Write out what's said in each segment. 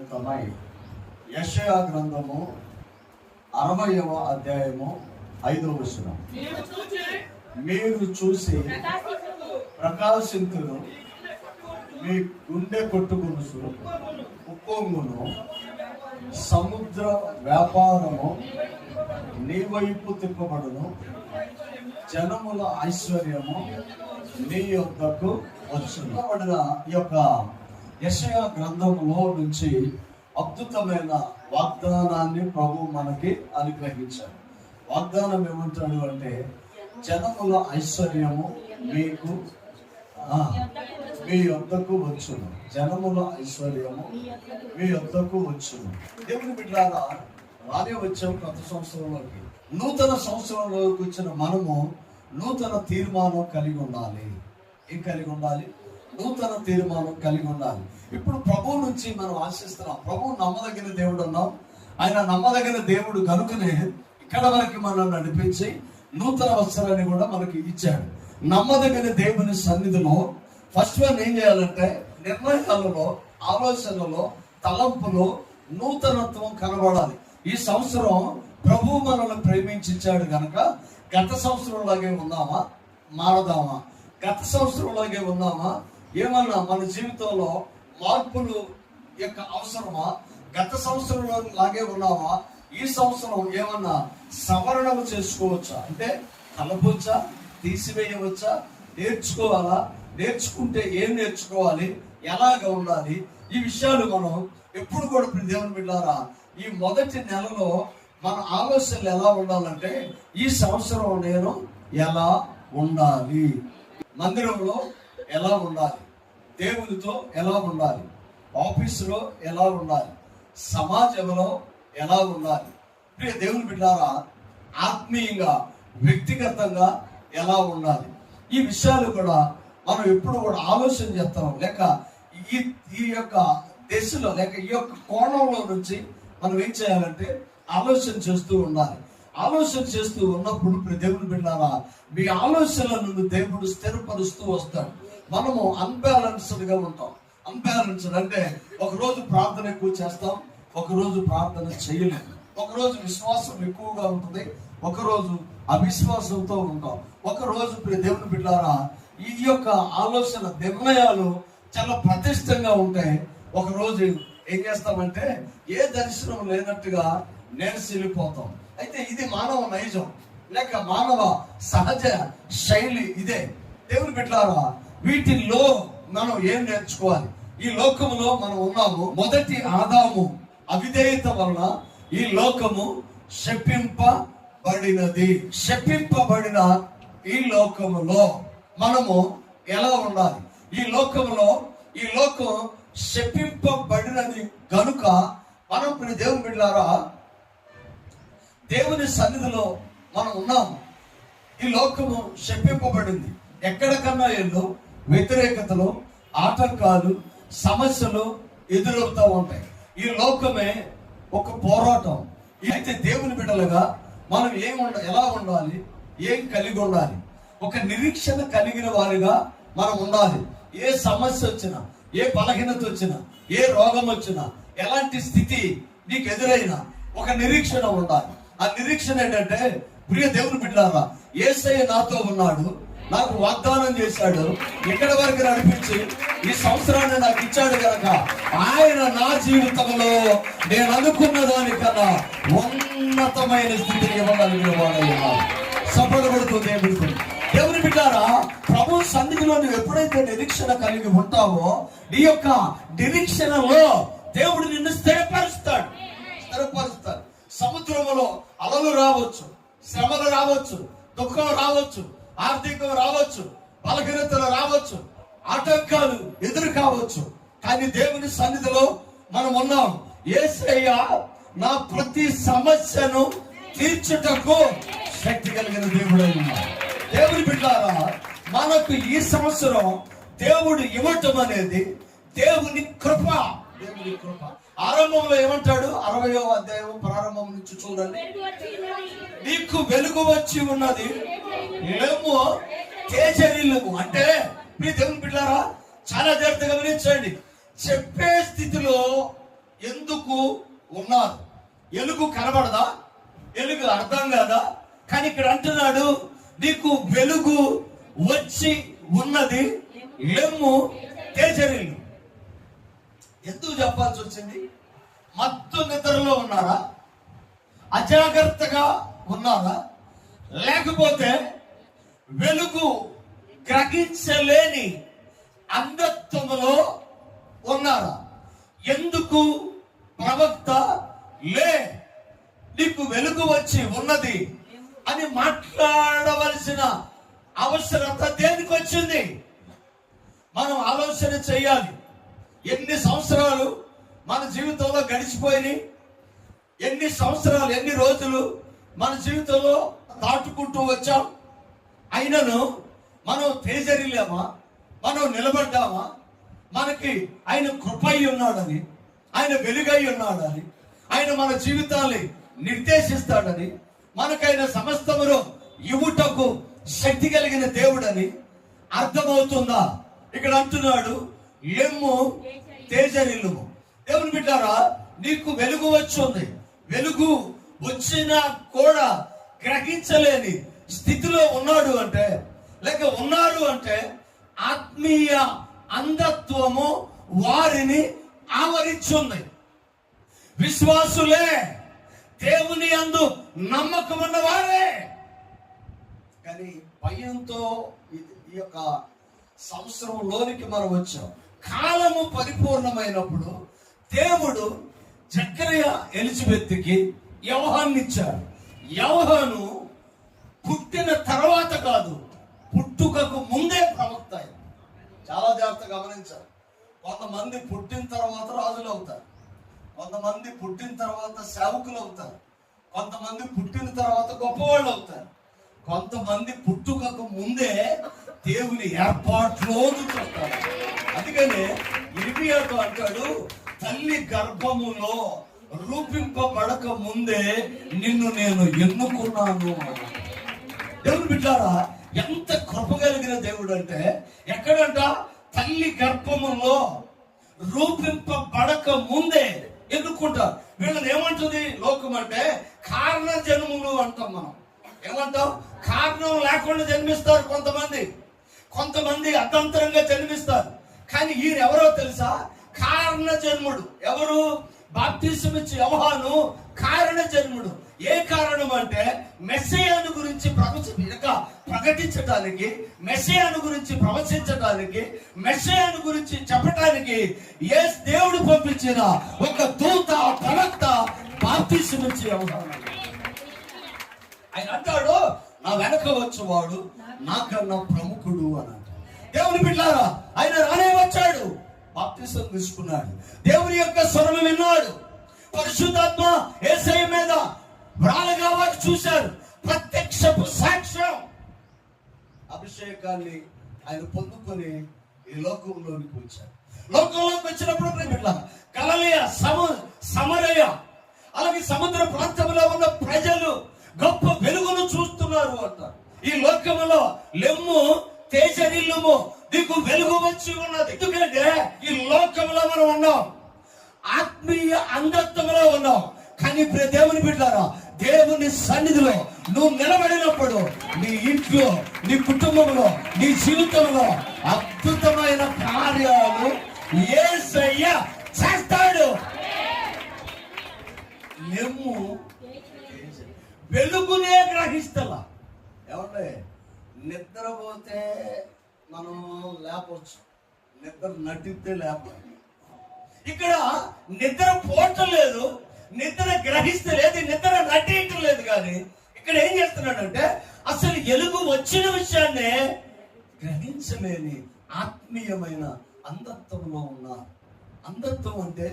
నిమిత్తమై యెషయా గ్రంథము 60వ అధ్యాయము 5వ వచనం. మీరు చూసి ప్రకాశింతును, మీ గుండె కొట్టుకొనుసు ఉప్పొంగును, సముద్ర వ్యాపారము నీ వైపు తిప్పబడును, జనముల ఐశ్వర్యము నీ యొద్దకు వచ్చును. ఈ యొక్క యెషయా గ్రంథంలో నుంచి అద్భుతమైన వాగ్దానాన్ని ప్రభు మనకి అనుగ్రహించాడు. వాగ్దానం ఏమంటాడు అంటే, జనముల ఐశ్వర్యము మీకు మీ యొద్దకు వచ్చును, జనముల ఐశ్వర్యము మీ యొద్దకు వచ్చును. దేవుని బిడ్డలారా, రానే వచ్చాం కొత్త సంవత్సరంలోకి. నూతన సంవత్సరంలోకి వచ్చిన మనము నూతన తీర్మానం కలిగి ఉండాలి. ఏం కలిగి ఉండాలి? నూతన తీర్మానం కలిగి ఉండాలి. ఇప్పుడు ప్రభు నుంచి మనం ఆశిస్తున్నాం. ప్రభు నమ్మదగిన దేవుడు అన్నాం. ఆయన నమ్మదగిన దేవుడు కనుకనే ఇక్కడ వరకు మనం నడిపించి నూతన వస్త్రాన్ని కూడా మనకి ఇచ్చాడు. నమ్మదగిన దేవుని సన్నిధిలో ఫస్ట్ వన్ ఏం చేయాలంటే, నిర్ణయాలలో, ఆలోచనలో, తలంపులో నూతనత్వం కనబడాలి. ఈ సంవత్సరం ప్రభు మనల్ని ప్రేమించాడు కనుక గత సంవత్సరంలాగే ఉందామా, మారదామా? గత సంవత్సరంలాగే ఉందామా? ఏమన్నా మన జీవితంలో మార్పులు యొక్క అవసరమా? గత సంవత్సరంలో లాగే ఉన్నామా? ఈ సంవత్సరం ఏమన్నా సవరణలు చేసుకోవచ్చా? అంటే కలపొచ్చా, తీసివేయవచ్చా, నేర్చుకోవాలా? నేర్చుకుంటే ఏం నేర్చుకోవాలి, ఎలాగ ఉండాలి? ఈ విషయాలు మనం ఎప్పుడు కూడా దేవుని బిడ్డారా, ఈ మొదటి నెలలో మన ఆలోచనలు ఎలా ఉండాలంటే, ఈ సంవత్సరం నేను ఎలా ఉండాలి, మందిరంలో ఎలా ఉండాలి, దేవునితో ఎలా ఉండాలి, ఆఫీసులో ఎలా ఉండాలి, సమాజంలో ఎలా ఉండాలి, ప్రియ దేవుని బిడ్డారా, ఆత్మీయంగా, వ్యక్తిగతంగా ఎలా ఉండాలి? ఈ విషయాలు కూడా మనం ఎప్పుడు కూడా ఆలోచన చేస్తాం. లేక ఈ యొక్క దశలో, లేక ఈ యొక్క కోణంలో నుంచి మనం ఏం చేయాలంటే ఆలోచన చేస్తూ ఉండాలి. ఆలోచన చేస్తూ ఉన్నప్పుడు దేవుని బిడ్డలారా, మీ ఆలోచనలను దేవుడు స్థిరపరుస్తూ వస్తాడు. మనము అన్బ్యాలెన్స్డ్ గా ఉంటాం. అన్బ్యాలెన్స్డ్ అంటే ఒకరోజు ప్రార్థన ఎక్కువ చేస్తాం, ఒకరోజు ప్రార్థన చేయలేము. ఒకరోజు విశ్వాసం ఎక్కువగా ఉంటుంది, ఒకరోజు అవిశ్వాసంతో ఉంటాం. ఒకరోజు దేవుని బిడ్డలారా, ఈ యొక్క ఆలోచన నిర్ణయాలు చాలా ప్రతిష్టంగా ఉంటాయి. ఒకరోజు ఏం చేస్తామంటే ఏ దర్శనం లేనట్టుగా నేర్చిల్లిపోతాం. అయితే ఇది మానవ నైజం, లేక మానవ సహజ శైలి ఇదే. దేవుని బిడ్డలారా, వీటిల్లో మనం ఏం నేర్చుకోవాలి? ఈ లోకములో మనం ఉన్నాము. మొదటి ఆదాము అవిధేయత వలన ఈ లోకము శపింపబడినది. శపింపబడిన ఈ లోకములో మనము ఎలా ఉండాలి? ఈ లోకం శపింపబడినది కనుక మనం దేవుని బిడ్డలారా, దేవుని సన్నిధిలో మనం ఉన్నాము. ఈ లోకము శపింపబడింది. ఎక్కడికన్నా ఎన్నో వ్యతిరేకతలు, ఆటంకాలు, సమస్యలు ఎదురవుతూ ఉంటాయి. ఈ లోకమే ఒక పోరాటం. అయితే దేవుని బిడ్డలుగా మనం ఎలా ఉండాలి? ఏం కలిగి ఉండాలి? ఒక నిరీక్షణ కలిగిన వారిగా మనం ఉండాలి. ఏ సమస్య వచ్చినా, ఏ బలహీనత వచ్చినా, ఏ రోగం వచ్చినా, ఎలాంటి స్థితి నీకు ఎదురైనా ఒక నిరీక్షణ ఉండాలి. ఆ నిరీక్షణ ఏంటంటే, ప్రియ దేవుని బిడ్డలారా, యేసయ్య నాతో ఉన్నాడు, నాకు వాగ్దానం చేశాడు, ఇక్కడి వరకు నడిపించి ఈ సంవత్సరాన్ని నాకు ఇచ్చాడు కనుక ఆయన నా జీవితంలో నేను అనుకున్న దానికన్నా ఉన్నతమైన స్థితిని ఇవ్వగలిగిన వాడయ్యా. సఫలపడుతుంది దేవుని బిడ్డారా, ప్రభు సన్నిధిలో నువ్వు ఎప్పుడైతే నిరీక్షణ కలిగి ఉంటావో, నీ యొక్క నిరీక్షణలో దేవుడు నిన్ను స్థిరపరుస్తాడు. సముద్రంలో అలలు రావచ్చు, శ్రమలు రావచ్చు, దుఃఖం రావచ్చు, ఆర్థికం రావచ్చు, బలహీనతలు రావచ్చు, ఆటంకాలు ఎదురు కావచ్చు. కానీ దేవుని సన్నిధిలో మనం ఉన్నాం. యేసయ్య నా ప్రతి సమస్యను తీర్చుటకు శక్తి కలిగిన దేవుడు ఉన్నాడు. దేవుని బిడ్డలారా, మనకు ఈ సంవత్సరం దేవుడు ఇవ్వటం అనేది దేవుని కృప. దేవుని కృప. ఆరంభంలో ఏమంటాడు? 60వ అధ్యాయం ప్రారంభం నుంచి చూడండి. నీకు వెలుగు వచ్చి ఉన్నది, లేము తేజరిల్లుము. అంటే మీ దేవుని బిడ్డలారా, చాలా జాగ్రత్తగా గమనించండి. చెప్పే స్థితిలో ఎలుగు కనబడదా? ఎలుగు అర్థం కాదా? కానీ ఇక్కడ అంటున్నాడు, నీకు వెలుగు వచ్చి ఉన్నది, లెమ్ము తేజరిల్లు. ఎందుకు చెప్పాల్సి వచ్చింది? మత్తు నిద్రలో ఉన్నారా? అజాగ్రత్తగా ఉన్నారా? లేకపోతే వెలుగు గ్రహించలేని అంధత్వములో ఉన్నారా? ఎందుకు ప్రవక్త నీకు వెలుగు వచ్చి ఉన్నది అని మాట్లాడవలసిన అవసరత దేనికి వచ్చింది? మనం ఆలోచన చేయాలి. ఎన్ని సంవత్సరాలు మన జీవితంలో గడిచిపోయినాయి, ఎన్ని సంవత్సరాలు, ఎన్ని రోజులు మన జీవితంలో దాటుకుంటూ వచ్చాం. అయినను మనం తేజరిల్లామా? మనం నిలబడ్డామా? మనకి ఆయన కృపై ఉన్నాడని, ఆయన వెలుగై ఉన్నాడని, ఆయన మన జీవితాన్ని నిర్దేశిస్తాడని, మనకైన సమస్తమును ఇవుటకు శక్తి కలిగిన దేవుడని అర్థమవుతుందా? ఇక్కడ అంటున్నాడు, లెమ్ము తేజరిల్లుము. దేవుని బిడ్డారా, నీకు వెలుగు వచ్చింది. వెలుగు వచ్చినా కూడా గ్రహించలేని స్థితిలో ఉన్నాడు అంటే, లేక ఉన్నారు అంటే, ఆత్మీయ అంధత్వము వారిని ఆవరించుంది. విశ్వాసులే, దేవుని యందు నమ్మకం ఉన్నవారే. కానీ భయంతో ఈ యొక్క సంవత్సరంలోనికి మనం వచ్చాం. కాలము పరిపూర్ణమైనప్పుడు దేవుడు జకరియా ఎలిజబెత్కి యోహాను ఇచ్చాడు. యోహాను పుట్టిన తర్వాత కాదు, పుట్టుకకు ముందే ప్రవక్త. చాలా జాగ్రత్తగా గమనించాలి. కొంతమంది పుట్టిన తర్వాత రాజులు అవుతారు, కొంతమంది పుట్టిన తర్వాత సేవకులు అవుతారు, కొంతమంది పుట్టిన తర్వాత గొప్పవాళ్ళు అవుతారు, కొంతమంది పుట్టుకకు ముందే దేవుని ఏర్పాట్లోకి చూస్తారు. అందుకనే ఇర్మియాతో అంటాడు, తల్లి గర్భములో రూపింపబడక ముందే నిన్ను నేను ఎన్నుకున్నాను. దేవుని బిడ్డారా, ఎంత కృప కలిగిన దేవుడు అంటే, ఎక్కడంట? తల్లి గర్భములో రూపింపబడక ముందే ఎన్నుకుంటారు. వీళ్ళని ఏమంటుంది లోకం అంటే? కారణ జన్ములు అంటాం మనం. ఏమంటాం? కారణం లేకుండా జన్మిస్తారు కొంతమంది అర్థంతరంగా జన్మిస్తారు. కానీ ఈయన ఎవరో తెలుసా? కారణ జన్ముడు. ఎవరు? బాప్తిసం ఇచ్చి యోహాను కారణ జన్ముడు. ఏ కారణం అంటే, మెస్సయాను గురించి ప్రకటించడానికి, మెస్సయాను గురించి ప్రవచించడానికి, మెస్సయాను గురించి చెప్పడానికి దేవుడు పంపించిన ఒక దూత, ప్రవక్త బాప్తిసం ఇచ్చి యోహాను. ఆయన అంటాడు, నా వెనక వచ్చేవాడు నాకన్నా ప్రముఖుడు అని అంటాడు. దేవుని బిడ్డలారా, ఆయన రానే వచ్చాడు, బాప్తిసం తీసుకున్నాడు, దేవుని యొక్క స్వరం విన్నాడు, పరిశుద్ధాత్మ యేసయ్య మీద వ్రాలగా వారు చూశారు. ప్రత్యక్షపు సాక్ష్యం, అభిషేకాన్ని ఆయన పొందుకొని ఈ లోకంలోనికి వచ్చారు. లోకంలోకి వచ్చినప్పుడు గలిలయ, సమరయ, అలాగే సముద్ర ప్రాంతంలో ఉన్న ప్రజలు గొప్ప వెలుగును చూస్తున్నారు అంటారు. ఈ లోకములో లెమ్ము తేజరిల్లుము, నీకు వెలుగు వచ్చి ఉన్నది. ఎందుకంటే ఈ లోకంలో మనం ఉన్నాం, ఆత్మీయ అంధత్వంలో ఉన్నాం. కానీ దేవుని బిడ్డలారా, దేవుని సన్నిధిలో నువ్వు నిలబడినప్పుడు నీ ఇంట్లో, నీ కుటుంబంలో, నీ జీవితంలో అద్భుతమైన కార్యాలు యేసయ్య చేస్తాడు. లెమ్ము వెలుగునే గ్రహిస్తలా. ఏమంటే నిద్రపోతే మనం లేపవచ్చు, నిద్ర నటిస్తే లేపాలి. ఇక్కడ నిద్ర పోవటం లేదు, నిద్ర గ్రహిస్తలేదు, నిద్ర నటించడం లేదు. కానీ ఇక్కడ ఏం చేస్తున్నాడంటే, అసలు వెలుగు వచ్చిన విషయాన్నే గ్రహించలేని ఆత్మీయమైన అంధత్వంలో ఉన్నారు. అంధత్వం అంటే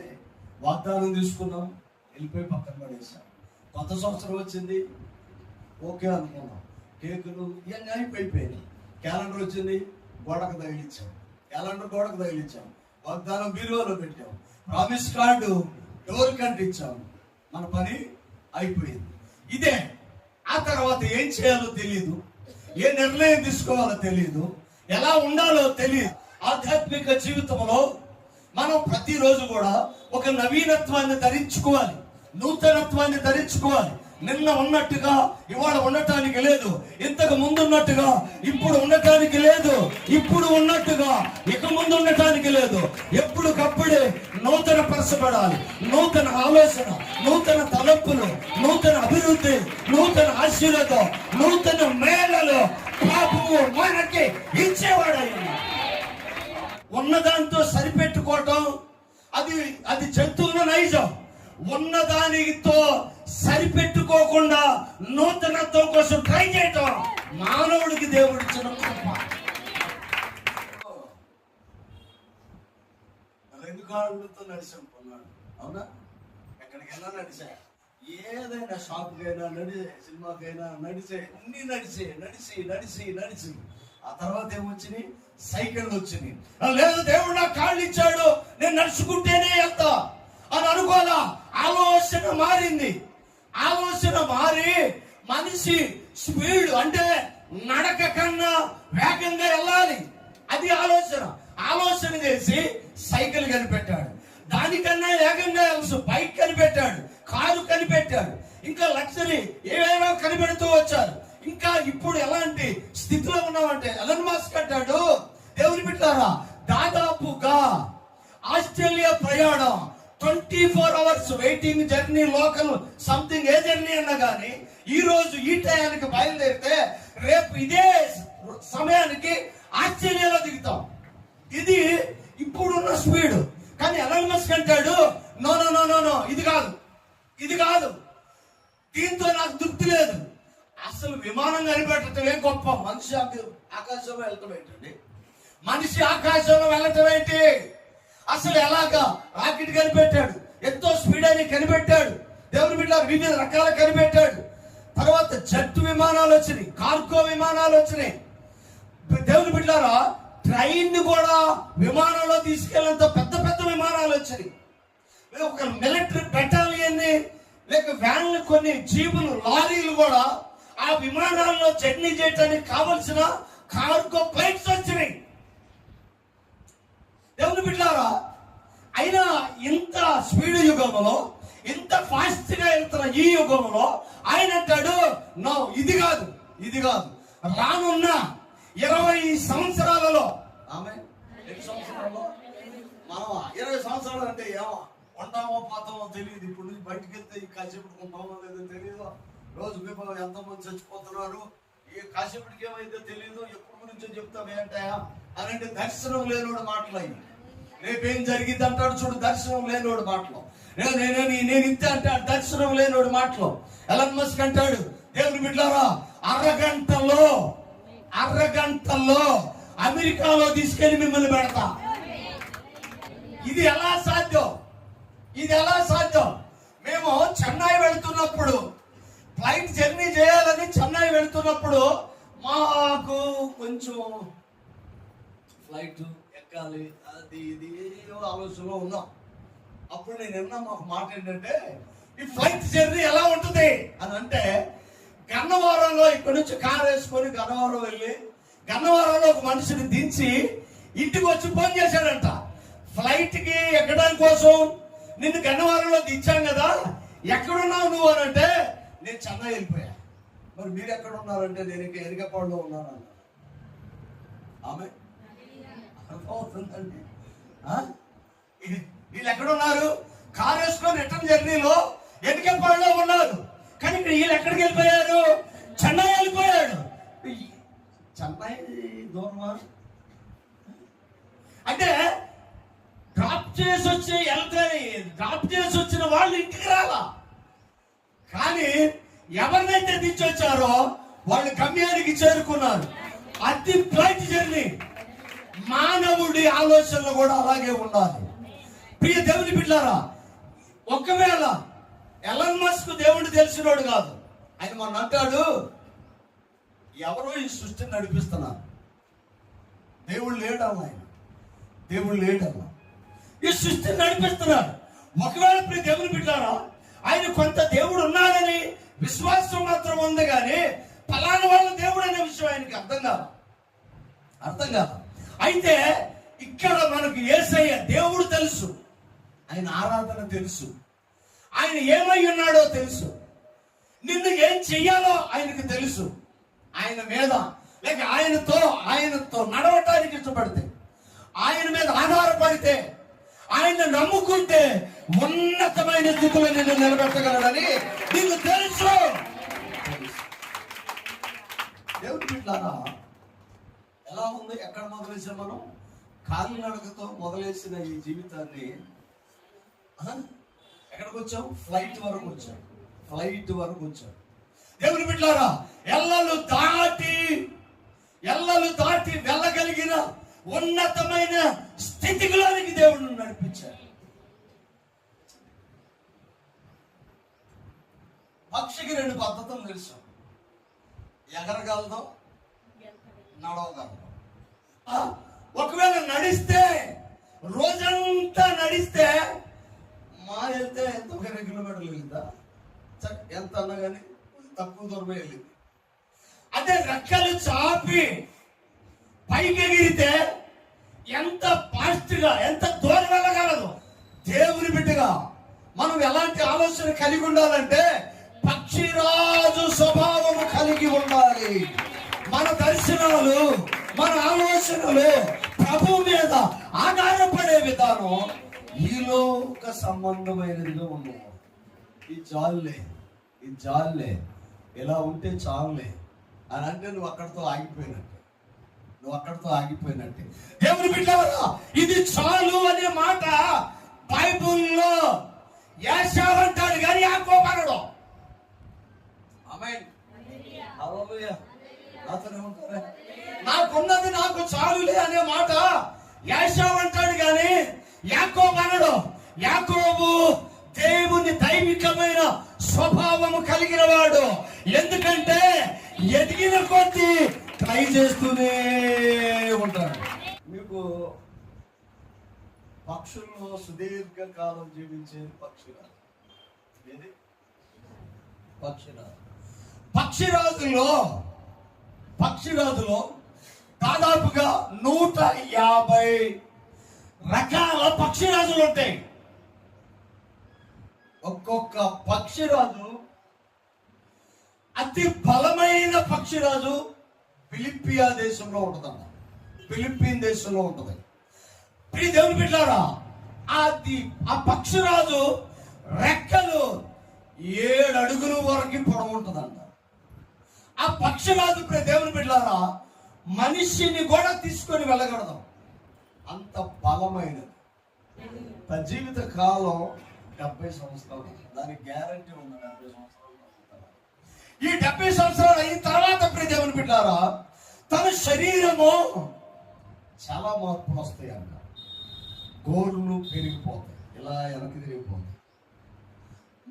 వాగ్దానం తీసుకున్నాం, వెళ్ళిపోయి పక్కన పడేసాం. కొత్త సంవత్సరం వచ్చింది, ఓకే అనుకున్నాం, కేకులు ఇవన్నీ అయిపోయినాయి. క్యాలెండర్ వచ్చింది, గోడకు తగిలించాం, వాగ్దానం బీరువాలో పెట్టాం, ప్రామిస్ కార్డు డోర్ కంటించాం, మన పని అయిపోయింది. ఇదే. ఆ తర్వాత ఏం చేయాలో తెలియదు, ఏ నిర్ణయం తీసుకోవాలో తెలియదు, ఎలా ఉండాలో తెలియదు. ఆధ్యాత్మిక జీవితంలో మనం ప్రతిరోజు కూడా ఒక నవీనత్వాన్ని ధరించుకోవాలి. నూతనత్వాన్ని ధరించుకోవాలి. నిన్న ఉన్నట్టుగా ఇవాళ ఉండటానికి లేదు, ఇంతకు ముందు ఉన్నట్టుగా ఇప్పుడు ఉండటానికి లేదు, ఇప్పుడు ఉన్నట్టుగా ఇక ముందు ఉండటానికి లేదు. ఎప్పటికప్పుడే నూతన పరచబడాలి. నూతన ఆలోచన, నూతన తలంపులు, నూతన అభివృద్ధి, నూతన ఆశీర్వాదం, నూతన మేళలు పాపము మనకి ఇచ్చేవాడయ్యి. ఉన్నదాంతో సరిపెట్టుకోవటం అది జంతువుల నైజం. ఉన్నదానితో సరిపెట్టుకోకుండా నూతనత్వం కోసం ట్రై చేయటం మానవుడికి దేవుడు ఇచ్చిన కృప. రెండు కాళ్ళతో నడిచాను, అవునా? ఎక్కడికైనా నడిచా, ఏదైనా షాప్కైనా నడిచే, సినిమాకైనా నడిచే, అన్ని నడిచి నడిచి నడిచి నడిచి ఆ తర్వాత ఏమొచ్చినాయి? సైకిల్ వచ్చినాయి. లేదు, దేవుడు నాకు కాళ్ళు ఇచ్చాడు, నేను నడుచుకుంటేనే వెళ్తా అని అనుకోవాలా. ఆలోచన మారింది. ఆలోచన మారి మనిషి స్పీడ్ అంటే నడక కన్నా వేగంగా వెళ్ళాలి. అది ఆలోచన చేసి సైకిల్ కనిపెట్టాడు. దానికన్నా వేగంగా వెళ్ళచ్చు బైక్ కనిపెట్టాడు, కారు కనిపెట్టాడు, ఇంకా లగ్జరీ ఏవేవో కనిపెడుతూ వచ్చారు. ఇంకా ఇప్పుడు ఎలాంటి స్థితిలో ఉన్నామంటే ఎలన్ మస్క్ అంటాడు, దేవుని బిడ్డలారా, దాదాపుగా ఆస్ట్రేలియా ప్రయాణం 24 hours waiting journey, local something ఏ జర్నీ అన్నా కానీ ఈ రోజు ఈ టయానికి బయలుదేరితే రేపు ఇదే సమయానికి ఆస్ట్రేలియాలో దిగుతాం. ఇది ఇప్పుడున్న స్పీడ్. కానీ ఎలన్ మస్క్ అంటాడు, no no no no no, ఇది కాదు, దీంతో నాకు తృప్తి లేదు. అసలు విమానం కనిపెట్టడమే గొప్ప. మనిషి ఆకాశంలో వెళ్ళటం ఏంటండి? మనిషి ఆకాశంలో వెళ్ళటం ఏంటి? అసలు ఎలాగా? రాకెట్ కనిపెట్టాడు, ఎంతో స్పీడ్ అని కనిపెట్టాడు, దేవుని బిడ్డ వివిధ రకాల కనిపెట్టాడు. తర్వాత జెట్ విమానాలు వచ్చినాయి, కార్గో విమానాలు వచ్చినాయి. దేవుని బిడ్డారా, ట్రైన్ కూడా విమానంలో తీసుకెళ్లేంత పెద్ద పెద్ద విమానాలు వచ్చినాయి. ఒక మిలిటరీ బెటాలియన్ లేక వ్యాన్లు, కొన్ని జీపులు, లారీలు కూడా ఆ విమానాల్లో జర్నీ చేయడానికి కావలసిన కార్గో ఫ్లైట్స్ వచ్చినాయి. దేవుని బిడ్డలారా, అయినా ఇంత స్పీడ్ యుగంలో, ఇంత ఫాస్ట్ గా వెళ్తున్న ఈ యుగంలో ఆయన అంటాడు, నో, ఇది కాదు, రానున్న 20 సంవత్సరాలలో, ఆమె 2 సంవత్సరాల్లో మనం 20 సంవత్సరాలు అంటే ఏమో ఉంటామో పోతామో తెలియదు. ఇప్పుడు నుంచి బయటకు వెళ్తే ఈ కాసేపటికి ఉంటామో లేదో తెలియదు. రోజు మేము ఎంతమంది చచ్చిపోతున్నారు, ఈ కాసేపటికి ఏమైందో తెలియదు. ఎప్పుడు గురించో చెప్తామే అంటాయా అని అంటే దర్శనం లేనివాడు మాటలు అయ్యి. రేపేం జరిగింది అంటాడు చూడు, దర్శనం లేనివాడు మాటలు. నేను ఇంతే అంటాడు, దర్శనం లేనివాడు మాటలు. ఎలన్ మస్క్ అంటాడు, దేవుని బిడ్డలారా, అరగంటల్లో అమెరికాలో తీసుకెళ్లి మిమ్మల్ని పెడతా. ఇది ఎలా సాధ్యం? మేము చెన్నై వెళ్తున్నప్పుడు, ఫ్లైట్ జర్నీ చేయాలని చెన్నై వెళ్తున్నప్పుడు మాకు కొంచెం ఫ్లైట్ ఎక్కాలి, అది ఇది ఆలోచనలో ఉన్నాం. అప్పుడు నేను విన్నా మాకు మాట ఏంటంటే, ఈ ఫ్లైట్ జర్నీ ఎలా ఉంటుంది అని అంటే, గన్నవరంలో ఇక్కడ నుంచి కారు వేసుకొని గన్నవరం వెళ్ళి, గన్నవరంలో ఒక మనిషిని దించి ఇంటికి వచ్చి ఫోన్ చేశాడంట. ఫ్లైట్ కి ఎక్కడానికి కోసం నిన్ను గన్నవరంలో దించాం కదా, ఎక్కడున్నావు నువ్వు అని అంటే, నేను చెన్నై వెళ్ళిపోయా. మరి మీరు ఎక్కడ ఉన్నారంటే, నేను ఇంకా ఎరికపాడులో ఉన్నాను. ఆమె అర్థమవుతుందండి. వీళ్ళు ఎక్కడున్నారు? కారు వేసుకొని రిటర్న్ జర్నీలో ఎరికపాడులో ఉన్నారు. కానీ వీళ్ళు ఎక్కడికి వెళ్ళిపోయారు? చెన్నై వెళ్ళిపోయాడు. చెన్నై దూరమా అంటే, డ్రాప్ చేసి వచ్చిన వాళ్ళు ఇంటికి రాలా. కానీ ఎవరినైతే దించొచ్చారో వాళ్ళు గమ్యానికి చేరుకున్నారు. అది ఫ్లైట్ జర్నీ. మానవుడి ఆలోచనలు కూడా అలాగే ఉండాలి. ప్రియ దేవుని బిడ్డలారా, ఒకవేళ ఎలన్ మస్క్ దేవుడిని తెలిసినోడు కాదు. ఆయన మొన్న అంటాడు, ఎవరో ఈ సృష్టిని నడిపిస్తున్నారు, దేవుడు లేడమ్మా, ఈ సృష్టిని నడిపిస్తున్నారు. ఒకవేళ ప్రియ దేవుని బిడ్డలారా, ఆయన కొంత దేవుడు ఉన్నాడని విశ్వాసం మాత్రం ఉంది, కానీ ఫలానా వాళ్ళ దేవుడు అనే విషయం ఆయనకి అర్థం కాదు. అయితే ఇక్కడ మనకు యేసయ్య దేవుడు తెలుసు, ఆయన ఆరాధన తెలుసు, ఆయన ఏమై ఉన్నాడో తెలుసు, నిన్ను ఏం చెయ్యాలో ఆయనకు తెలుసు. ఆయన మీద లేక ఆయనతో నడవటానికి ఇష్టపడితే, ఆయన మీద ఆధారపడితే, ఆయన నమ్ముకుంటే ఉన్నతమైన స్థితిలో నిన్ను నిలబెట్టగలడని నీకు తెలుసు. దేవుడి బిడ్డలారా, ఎలా ఉంది? ఎక్కడ మొదలేసాం మనం? కాలినడకతో మొదలేసిన ఈ జీవితాన్ని ఎక్కడికి వచ్చాం? ఫ్లైట్ వరకు వచ్చాం. దేవుని బిడ్డలారా, ఎల్లలు దాటి వెళ్ళగలిగిన ఉన్నతమైన స్థితిలోనికి దేవుడు నడిపించారు. పక్షికి 2 పద్ధతులు తెలుసు: ఎగరగలదు, నడవగలదు. ఒకవేళ నడిస్తే, రోజంతా నడిస్తే, మా వెళ్తే ఎంత 1 కిలోమీటర్లు వెళ్ళిందా? ఎంత అన్నా కానీ తక్కువ దూరమే వెళ్ళింది. అదే రెక్కలు చాపి పైకి ఎగిరితే ఎంత ఫాస్ట్ గా, ఎంత దూరం వెళ్ళగలదు. దేవుని బిడ్డగా మనం ఎలాంటి ఆలోచన కలిగి ఉండాలంటే, పక్షిరాజు స్వభావము కలిగి ఉండాలి. మన దర్శనాలు, మన ఆలోచనలు ప్రభు మీద ఆధారపడే విధానం ఈ లోక సంబంధమైనదిగా ఉన్నాయి. ఈ జాలే ఇలా ఉంటే చాలులే అని అంటే నువ్వు అక్కడితో ఆగిపోయినట్టే. దేవుని బిడ్డలారా, ఇది చాలు అనే మాట బైబుల్లో యాకోబు అంటాడు కానీ యాకోబు అనడు. ఆమేన్, హల్లెలూయా. నాకున్నది నాకు చాలులే అనే మాట యాకోబు అంటాడు కానీ యాకోబు అనడు. యాకోబు దేవుని దైవికమైన స్వభావము కలిగిన వాడు. ఎందుకంటే ఎదిగిన కొద్దీ ట్రై చేస్తూనే ఉంటాడు. మీకు పక్షుల్లో సుదీర్ఘకాలం జీవించే పక్షిరాజులో దాదాపుగా 150 రకాల పక్షిరాజులు ఉంటాయి. ఒక్కొక్క పక్షిరాజు, అతి బలమైన పక్షిరాజు ఫిలిప్పీన్ దేశంలో ఉంటుంది. ప్రియ దేవుని బిడ్డలారా, ఆ పక్షిరాజు రెక్కలు 7 అడుగుల వరకు పొడవు ఉంటుందంట. ఆ పక్షిరాజు ప్రియ దేవుని బిడ్డలారా మనిషిని కూడా తీసుకొని వెళ్ళగలదు, అంత బలమైనది. తన జీవిత కాలం 70 సంవత్సరాలు. దానికి గ్యారంటీ ఉంది. 70 సంవత్సరాలు. ఈ 70 సంవత్సరాలు అయిన తర్వాత ప్రియ దేవుని బిడ్డలారా తన శరీరము చాలా మార్పులు వస్తాయి అన్న. గోర్లు పెరిగిపోతాయి, ఇలా వెనక్కి తిరిగిపోతాయి.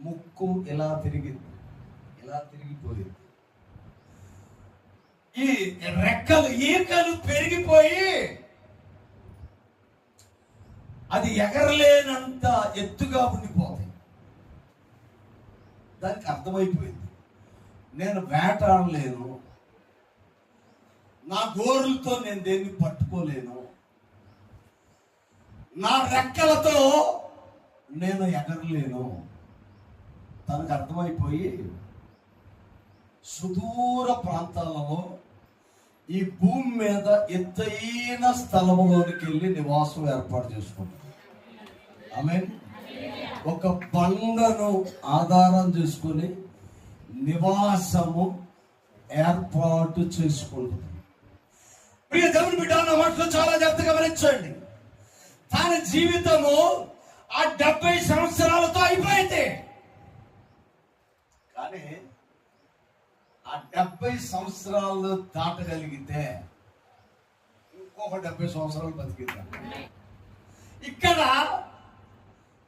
ముక్కు ఇలా తిరిగిపోయింది. ఈ రెక్కలు, ఈకలు పెరిగిపోయి అది ఎగరలేనంత ఎత్తుగా ఉండిపోతాయి. దానికి అర్థమైపోయింది, నేను వేటాడలేను, నా గోరులతో నేను దేన్ని పట్టుకోలేను, నా రెక్కలతో నేను ఎగరలేను. తనకు అర్థమైపోయి సుదూర ప్రాంతాలలో ఈ భూమి మీద ఎత్తైన స్థలంలోనికి వెళ్ళి నివాసం ఏర్పాటు చేసుకుంటారు. ఆమేన్. ఒక బండను ఆధారం చేసుకుని నివాసము ఏర్పాటు చేసుకుంటుంది. ప్రియ దేవుని బిడ్డ, నా మాటలు చాలా జాగ్రత్తగా గమనించండి. తన జీవితము ఆ 70 సంవత్సరాలతో అయిపోయింది. కానీ ఆ 70 సంవత్సరాలు దాటగలిగితే ఇంకొక 70 సంవత్సరాలు బతికిద్దాం. ఇక్కడ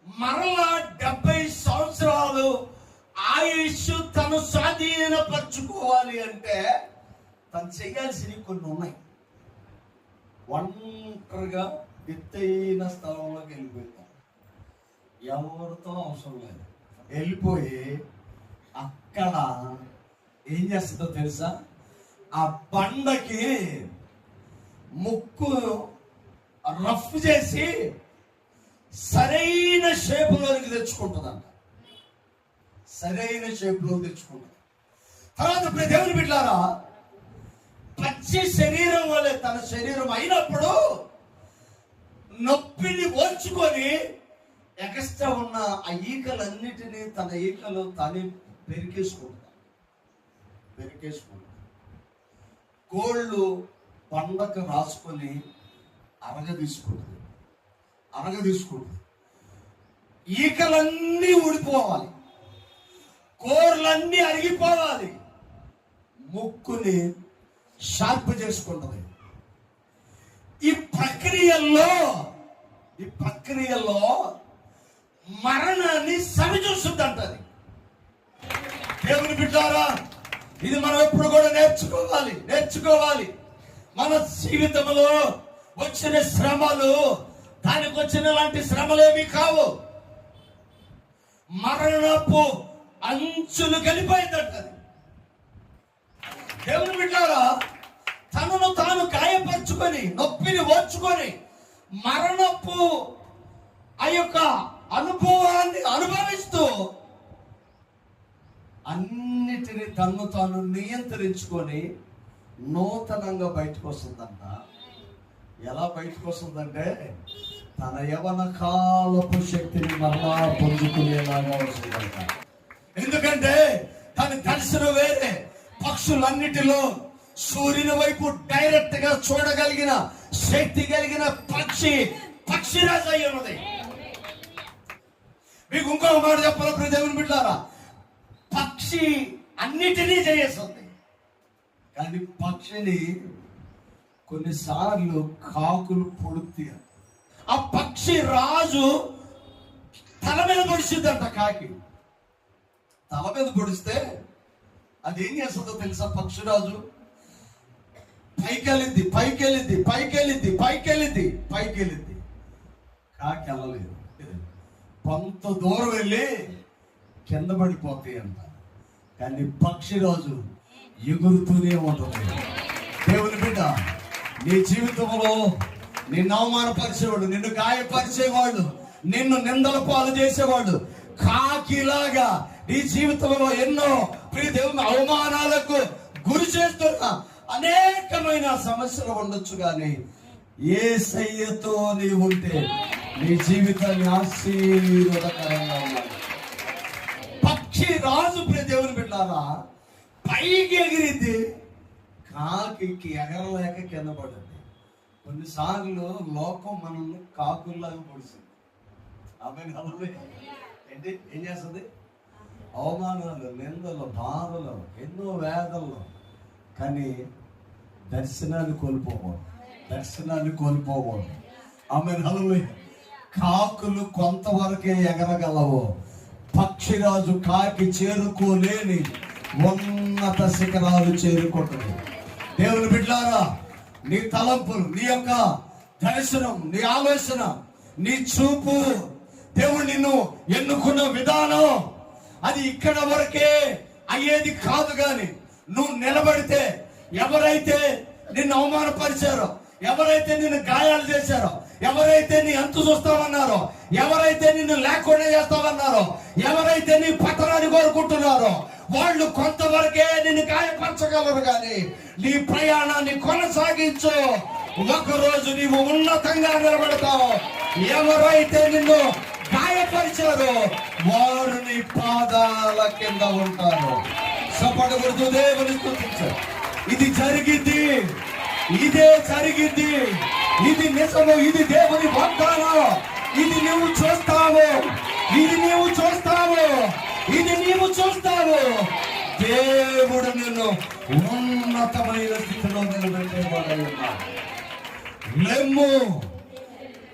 మరలా 70 సంవత్సరాలు ఆయుష్ తను స్వాధీనపరచుకోవాలి అంటే తను చేయాల్సినవి కొన్ని ఉన్నాయి. ఒంటరిగా ఎత్తైన స్థలంలోకి వెళ్ళిపోతాం, ఎవరితో అవసరం లేదు. వెళ్ళిపోయి అక్కడ ఏం చేస్తుందో తెలుసా? ఆ బండకి ముక్కు రఫ్ చేసి సరైన షేపులోనికి తెచ్చుకుంటుందంట. సరైన షేప్లో తెచ్చుకుంటుంది. తర్వాత ఇప్పుడు దేవుని బిడ్డలారా, పచ్చి శరీరం వల్లే తన శరీరం అయినప్పుడు నొప్పిని ఓర్చుకొని ఎక్స్ట్రా ఉన్న ఆ ఈకలన్నిటినీ తన ఈకలు తని పెరికేసుకుంటారు. కోళ్ళు పండగ రాసుకొని అరగదీసుకుంటుంది. ఈకలన్నీ ఊడిపోవాలి, కోర్లన్నీ అరిగిపోవాలి, ముక్కుని షార్ప్ చేసుకుంటుంది. ఈ ప్రక్రియల్లో మరణాన్ని సరిచూస్తుంది అంటది. దేవుని బిడ్డారా, ఇది మనం ఎప్పుడు కూడా నేర్చుకోవాలి. మన జీవితంలో వచ్చిన శ్రమలు దానికి వచ్చిన లాంటి శ్రమలేమి కావు. మరణపు అంచులు కలిపోయిందంటది. దేవుని బిడ్డారా, తనను తాను గాయపరుచుకొని నొప్పిని ఓర్చుకొని మరణపు ఆ యొక్క అనుభవాన్ని అనుభవిస్తూ అన్నిటినీ తను తాను నియంత్రించుకొని నూతనంగా బయటకు వస్తుందంట. ఎలా బయటకు వస్తుందంటే తన యవన కాలపు శక్తిని మరలా పొందుకునేలాగా వస్తుందంట. ఎందుకంటే తన దర్శనం వేరే. పక్షులన్నిటిలో సూర్యుని వైపు డైరెక్ట్ గా చూడగలిగిన శక్తి కలిగిన పక్షిరాజు అయి ఉన్నది. మీకు ఇంకొక మాట చెప్పాలి దేవుని బిడ్డారా, పక్షి అన్నిటినీ చేస్తుంది, కానీ పక్షిని కొన్నిసార్లు కాకులు పొడుతాయి. ఆ పక్షి రాజు తల మీద పొడిచిద్దంట. కాకి తల మీద పొడిస్తే అది ఏం చేస్తుందో తెలుసా? పక్షిరాజు పైకెళ్ళిద్ది. కాకి వెళ్ళలేదు. కొంత దూరం వెళ్ళి కింద పడిపోతాయి అంట, కానీ పక్షిరాజు ఎగురుతూనే ఉంటుంది. దేవుని బిడ్డ, నీ జీవితంలో నిన్ను అవమానపరిచేవాడు, నిన్ను గాయపరిచేవాడు, నిన్ను నిందల పాలు చేసేవాడు కాకిలాగా నీ జీవితంలో ఎన్నో ప్రియ దేవుని అవమానాలకు గురి చేస్తున్న అనేకమైన సమస్యలు ఉండొచ్చు, కానీ యేసయ్యతో నీవు ఉంటే నీ జీవితాన్ని ఆశీర్వాదకరంగా ఉండాలి. పక్షి రాజు ప్రియ దేవుని బిడ్డారా పైకి ఎగిరిద్ది, కాకి ఎగరలేక కింద పడింది. కొన్నిసార్లు లోకం మనల్ని కాకుల్లాగా పొడిచింది. ఏంటి ఏం చేస్తుంది? అవమానాలు, నిందలు, బాధలు, ఎన్నో వేదనలు, కానీ దర్శనాన్ని కోల్పోకూడదు. ఆమె కాకులు కొంతవరకే ఎగరగలవు, పక్షిరాజు కాకి చేరుకోలేని ఉన్నత శిఖరాలు చేరుకుంటుంది. దేవుని బిడ్డలారా, నీ తలంపులు, నీ యొక్క దర్శనం, నీ ఆలోచన, నీ చూపు, దేవుడు నిన్ను ఎన్నుకున్న విధానం అది ఇక్కడ వరకే అయ్యేది కాదు. కానీ నువ్వు నిలబడితే, ఎవరైతే నిన్ను అవమానపరిచారో, ఎవరైతే నిన్ను గాయాలు చేశారో, ఎవరైతే నీ అంతు చూస్తామన్నారో, ఎవరైతే నిన్ను లేకుండా చేస్తామన్నారో, ఎవరైతే నీ పతనాన్ని కోరుకుంటున్నారో, వాళ్ళు కొంతవరకే నిన్ను గాయపరచగలరు, కానీ నీ ప్రయాణాన్ని కొనసాగించు. ఒకరోజు నీవు ఉన్నతంగా నిలబడతావు. ఎవరైతే నిన్ను గాయపరిచారో వారు నీ పాదాల కింద ఉంటారు. సపడగుడుతూ దేవుని స్తుతించారు. ఇది జరిగింది, ఇదే జరిగింది, ఇది నిజము, ఇది దేవుని వాగ్దానం. ఇది నీవు చూస్తావు, దేవుడు నిన్ను ఉన్నతమైన స్థితిలో నిలబెట్టేవాడై ఉన్నాడు. లెమ్ము,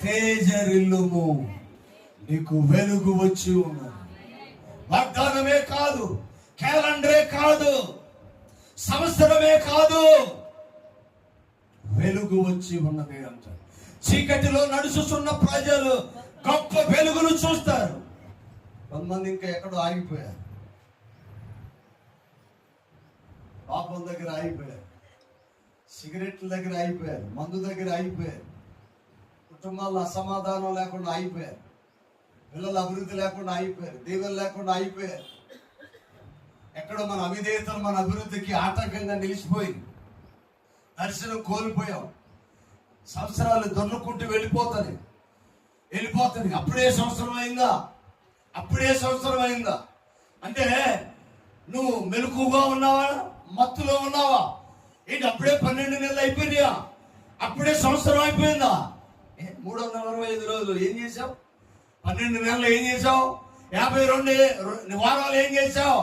తేజరిల్లుము, నీకు వెలుగు వచ్చి ఉన్నది. వాగ్దానమే కాదు, క్యాలెండరే కాదు, సంవత్సరమే కాదు, వెలుగు వచ్చి ఉన్నది అంట. చీకటిలో నడుచుతున్న ప్రజలు గొప్ప వెలుగును చూస్తారు. కొంతమంది ఇంకా ఎక్కడో ఆగిపోయారు, పాపం దగ్గర ఆగిపోయారు, సిగరెట్ల దగ్గర ఆగిపోయారు, మందు దగ్గర ఆగిపోయారు, కుటుంబాల్లో అసమాధానం లేకుండా ఆగిపోయారు, పిల్లల అభివృద్ధి లేకుండా ఆగిపోయారు, దీవెన లేకుండా ఆగిపోయారు. ఎక్కడో మన అవిధేయతలు మన అభివృద్ధికి ఆటంకంగా నిలిచిపోయింది. దర్శనం కోల్పోయాం. సంవత్సరాలు దొర్లుకుంటూ వెళ్ళిపోతుంది. అప్పుడే సంవత్సరం అయిందా అంటే నువ్వు మెలకుగా ఉన్నావా, మత్తులో ఉన్నావా ఏంటి? అప్పుడే 12 నెలలు అయిపోయినాయా? అప్పుడే సంవత్సరం అయిపోయిందా? 365 రోజులు ఏం చేసావు? 12 నెలలు ఏం చేసావు? 52 వారాలు ఏం చేసావు?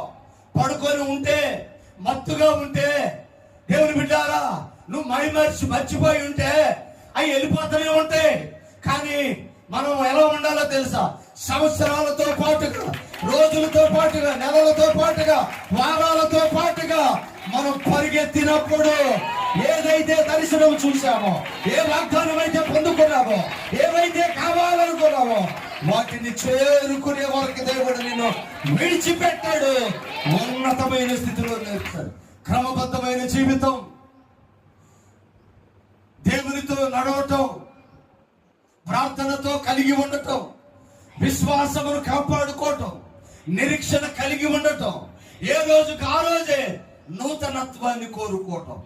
పడుకొని ఉంటే, మత్తుగా ఉంటే, దేవుని బిడ్డారా నువ్వు మర్చిపోయి ఉంటే అవి వెళ్ళిపోతూనే ఉంటాయి. కానీ మనం ఎలా ఉండాలో తెలుసా? సంవత్సరాలతో పాటుగా, రోజులతో పాటుగా, నెలలతో పాటుగా, వారాలతో పాటుగా మనం పరిగెత్తినప్పుడు ఏదైతే దర్శనం చూసామో, ఏ వాగ్దానం అయితే పొందుకున్నామో, ఏవైతే కావాలనుకున్నామో వాటిని చేరుకునే వరకు దేవుడు నిన్ను విడిచిపెట్టాడు. ఉన్నతమైన స్థితిలో నేర్పుతాడు. క్రమబద్ధమైన జీవితం, దేవునితో నడవటం, ప్రార్థనతో కలిగి ఉండటం, విశ్వాసమును కాపాడుకోవటం, నిరీక్షణ కలిగి ఉండటం, ఏ రోజుకు ఆ రోజే నూతనత్వాన్ని కోరుకోవటం.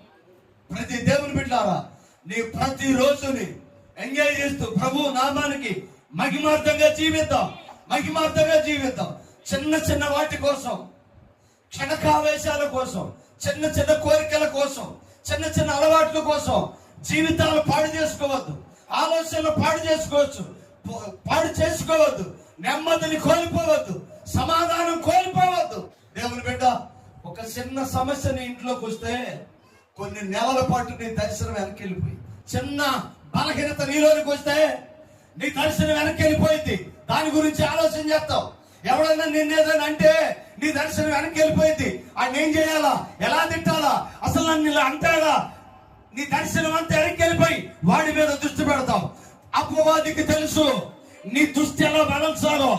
ప్రతి దేవుని బిడ్డారా నీ ప్రతి రోజుని ఎంజాయ్ చేస్తూ ప్రభు నామానికి మహిమార్థంగా జీవిద్దాం. చిన్న వాటి కోసం, క్షణకావేశాల కోసం, చిన్న కోరికల కోసం, చిన్న అలవాట్ల కోసం జీవితాలు పాడు చేసుకోవద్దు. ఆలోచనలు పాడు చేసుకోవద్దు. నెమ్మదిని కోల్పోవద్దు. సమాధానం కోల్పోవద్దు. దేవుని బిడ్డ ఒక చిన్న సమస్యని ఇంట్లోకి వస్తే కొన్ని నెలల పాటు నీ దర్శనం వెనక్కి వెళ్ళిపోయి, చిన్న బలహీనత నీలోనికి వస్తే నీ దర్శనం వెనక్కి వెళ్ళిపోయింది. దాని గురించి ఆలోచన చేస్తావు. ఎవడన్నా నిన్నేదని అంటే నీ దర్శనం వెనక్కి వెళ్ళిపోయింది. ఆయన ఏం చేయాలా, ఎలా తిట్టాలా, అసలు నన్ను ఇలా అంటాడా, నీ దర్శనం అంతా వెనక్కి వెళ్ళిపోయి వాడి మీద దృష్టి పెడతావు. అపవాదికి తెలుసు నీ దృష్టి ఎలా బలంచాలో,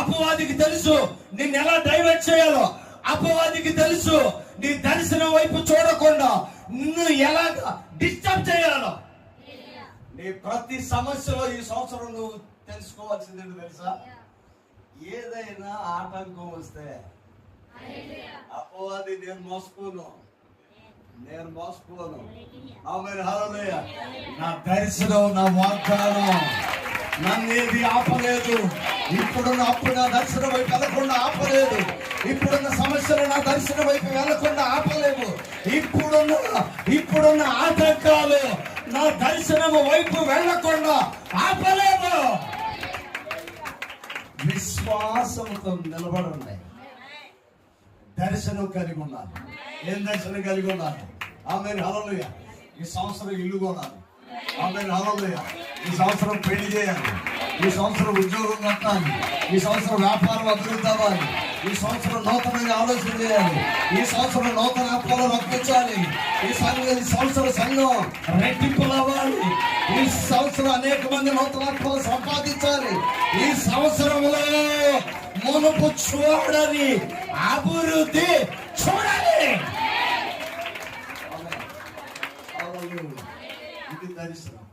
అపవాదికి తెలుసు నిన్ను ఎలా డైవర్ట్ చేయాలో, అపవాదికి తెలుసు నీ దర్శనం వైపు చూడకుండా నిన్ను ఎలాగా డిస్టర్బ్ చేయాలో. నీ ప్రతి సమస్యలో ఈ సంవత్సరం నువ్వు తెలుసుకోవాల్సింది తెలుసా? ఏదైనా ఆటంకం వస్తే అపవాది నేను మోసపోను. ఆమేన్, హల్లెలూయ. నా దర్శనం, నా వాగ్దానం నన్నేది ఆపలేదు. అప్పుడు నా దర్శనం వైపు వెళ్లకుండా ఆపలేదు. ఇప్పుడున్న సమస్యలు నా దర్శనం వైపు వెళ్లకుండా ఆపలేవు. ఇప్పుడున్న ఆటంకాలు నా దర్శనం వైపు వెళ్లకుండా ఆపలేవు. విశ్వాసంతో నిలబడి ఉన్నాయి. దర్శనం కలిగి ఉన్నారు. ఏం దర్శనం కలిగి ఉన్నారు? ఆమేన్, హల్లెలూయ. ఈ సంవత్సరం ఇల్లు కొనాలి. ఆమేన్, హల్లెలూయ. ఈ సంవత్సరం పెళ్లి చేయాలి. ఈ సంవత్సరం ఉద్యోగం కట్టాలి. ఈ సంవత్సరం వ్యాపారం అభివృద్ధి అవ్వాలి. ఈ సంవత్సరం నూతనంగా ఆలోచన చేయాలి. ఈ సంవత్సరం నూతన ఆత్మలు రప్పించాలి. ఈ సంవత్సరం సంఘం రెట్టింపులు అవ్వాలి. ఈ సంవత్సరం అనేక మంది నూతన ఆత్మలు సంపాదించాలి. ఈ సంవత్సరంలో మునుపు చూడని అభివృద్ధి చూడాలి. ఇది దర్శనం.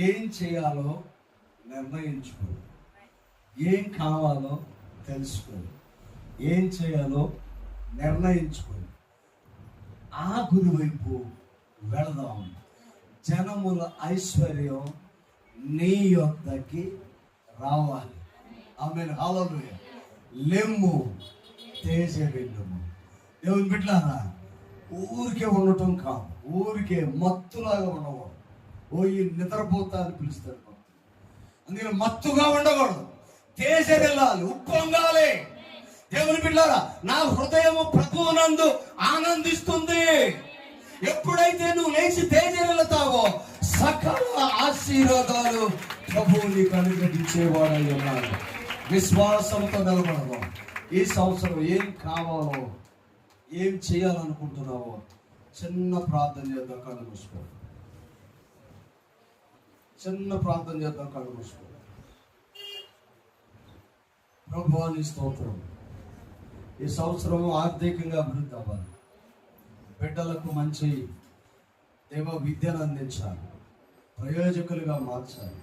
ఏం చేయాలో నిర్ణయించుకో, ఏం కావాలో తెలుసుకో, ఏం చేయాలో నిర్ణయించుకో. ఆ గురి వైపు వెళదాం. జనముల ఐశ్వర్యం నీ యొద్దకి రావాలి. ఆమేన్, హల్లెలూయ. లెమ్ము తేజవెల్లుము. దేవుని బిడ్డలారా ఊరికే ఉండటం కాదు, ఊరికే మత్తులాగా ఉండకూడదు. ఈ నిద్రపోతా అని పిలుస్తారు. అందుకని మత్తుగా ఉండకూడదు. తేజరెళ్ళాలి, ఉప్పొంగాలి. దేవుని బిడ్డలారా నా హృదయము ప్రభువునందు ఆనందిస్తుంది. ఎప్పుడైతే నువ్వు లేచి తేజరెళ్తావో సకల ఆశీర్వాదాలు ప్రభువు నీకు అనుగ్రహించేవాడై ఉన్నాడు. విశ్వాసంతో నిలబడదాం. ఈ సంవత్సరం ఏం కావాలో, ఏం చేయాలనుకుంటున్నావో చిన్న ప్రార్థన చేద్దాం. కళ్ళు మూసుకో. ప్రభువా నీ స్తోత్రం. ఈ సంవత్సరం ఆర్థికంగా అభివృద్ధి అవ్వాలి. బిడ్డలకు మంచి దేవ విద్యను అందించాలి. ప్రయోజకులుగా మార్చాలి.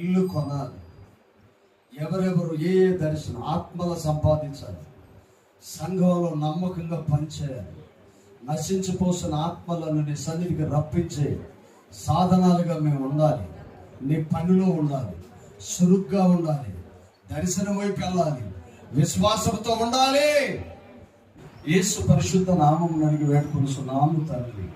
ఇల్లు కొనాలి. ఎవరెవరు ఏ దర్శనం ఆత్మలు సంపాదించాలి. సంఘంలో నమ్మకంగా పనిచేయాలి. నశించిపోసిన ఆత్మలను నీ సన్నిధికి రప్పించే సాధనాలుగా మేము ఉండాలి. నీ పనిలో ఉండాలి, చురుగ్గా ఉండాలి, దర్శనం వైపు వెళ్ళాలి, విశ్వాసంతో ఉండాలి. యేసు పరిశుద్ధ నామం అడిగి వేడుకొనుచున్నాము తండ్రి.